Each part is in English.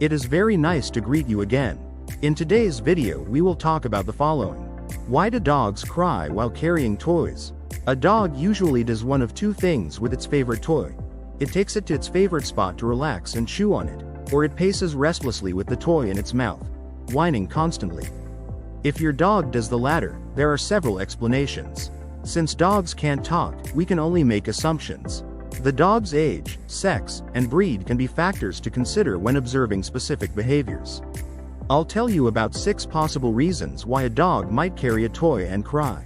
It is very nice to greet you again. In today's video we will talk about the following. Why do dogs cry while carrying toys? A dog usually does one of two things with its favorite toy. It takes it to its favorite spot to relax and chew on it, or it paces restlessly with the toy in its mouth, whining constantly. If your dog does the latter, there are several explanations. Since dogs can't talk, we can only make assumptions. The dog's age, sex, and breed can be factors to consider when observing specific behaviors. I'll tell you about 6 possible reasons why a dog might carry a toy and cry.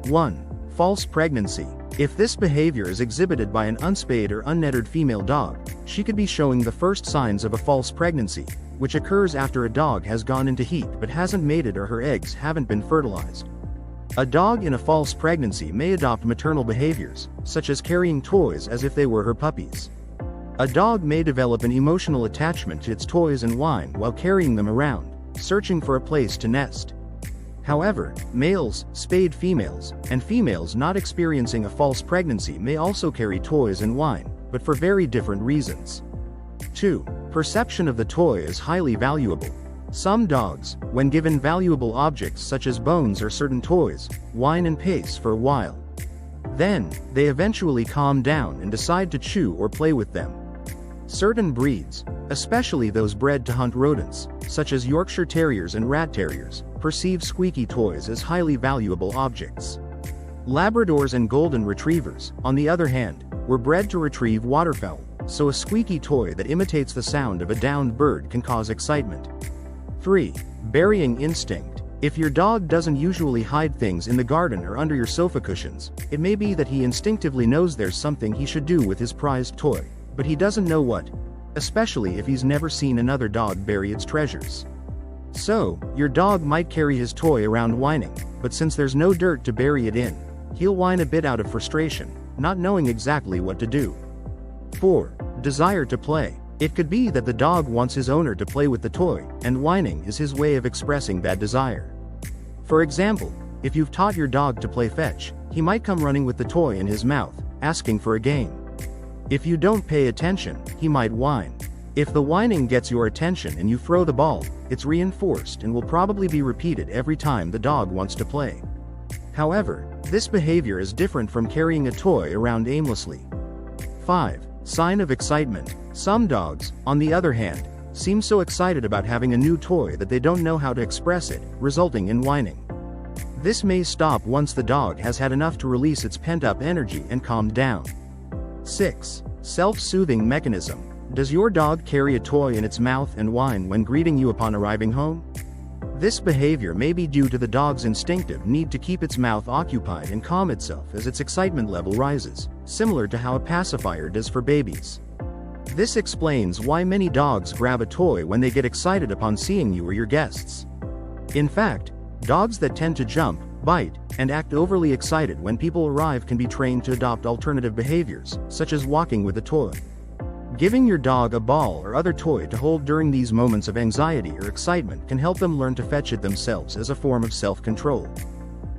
1. False pregnancy. If this behavior is exhibited by an unspayed or unnettered female dog, she could be showing the first signs of a false pregnancy, which occurs after a dog has gone into heat but hasn't mated or her eggs haven't been fertilized. A dog in a false pregnancy may adopt maternal behaviors, such as carrying toys as if they were her puppies. A dog may develop an emotional attachment to its toys and whine while carrying them around, searching for a place to nest. However, males, spayed females, and females not experiencing a false pregnancy may also carry toys and whine, but for very different reasons. 2. Perception of the toy is highly valuable. Some dogs, when given valuable objects such as bones or certain toys, whine and pace for a while. Then, they eventually calm down and decide to chew or play with them. Certain breeds, especially those bred to hunt rodents, such as Yorkshire Terriers and Rat Terriers, perceive squeaky toys as highly valuable objects. Labradors and Golden Retrievers, on the other hand, were bred to retrieve waterfowl, so a squeaky toy that imitates the sound of a downed bird can cause excitement. 3. Burying instinct. If your dog doesn't usually hide things in the garden or under your sofa cushions, it may be that he instinctively knows there's something he should do with his prized toy, but he doesn't know what, especially if he's never seen another dog bury its treasures. So, your dog might carry his toy around whining, but since there's no dirt to bury it in, he'll whine a bit out of frustration, not knowing exactly what to do. 4. Desire to play. It could be that the dog wants his owner to play with the toy, and whining is his way of expressing that desire. For example, if you've taught your dog to play fetch, he might come running with the toy in his mouth, asking for a game. If you don't pay attention, he might whine. If the whining gets your attention and you throw the ball, it's reinforced and will probably be repeated every time the dog wants to play. However, this behavior is different from carrying a toy around aimlessly. 5. Sign of excitement. Some dogs, on the other hand, seem so excited about having a new toy that they don't know how to express it, resulting in whining. This may stop once the dog has had enough to release its pent-up energy and calm down. 6. Self-soothing mechanism. Does your dog carry a toy in its mouth and whine when greeting you upon arriving home? This behavior may be due to the dog's instinctive need to keep its mouth occupied and calm itself as its excitement level rises, similar to how a pacifier does for babies. This explains why many dogs grab a toy when they get excited upon seeing you or your guests. In fact, dogs that tend to jump, bite, and act overly excited when people arrive can be trained to adopt alternative behaviors, such as walking with a toy. Giving your dog a ball or other toy to hold during these moments of anxiety or excitement can help them learn to fetch it themselves as a form of self-control.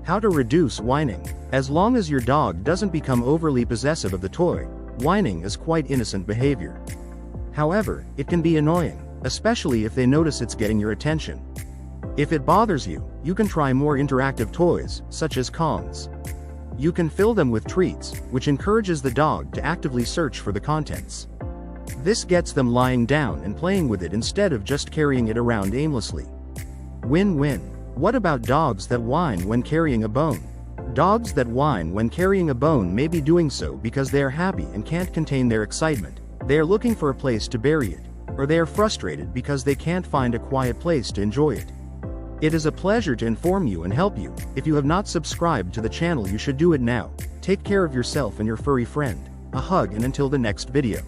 How to reduce whining. As long as your dog doesn't become overly possessive of the toy, whining is quite innocent behavior. However, it can be annoying, especially if they notice it's getting your attention. If it bothers you, you can try more interactive toys, such as Kongs. You can fill them with treats, which encourages the dog to actively search for the contents. This gets them lying down and playing with it instead of just carrying it around aimlessly. Win-win. What about dogs that whine when carrying a bone? Dogs that whine when carrying a bone may be doing so because they are happy and can't contain their excitement, they are looking for a place to bury it, or they are frustrated because they can't find a quiet place to enjoy it. It is a pleasure to inform you and help you. If you have not subscribed to the channel, you should do it now. Take care of yourself and your furry friend. A hug, and until the next video.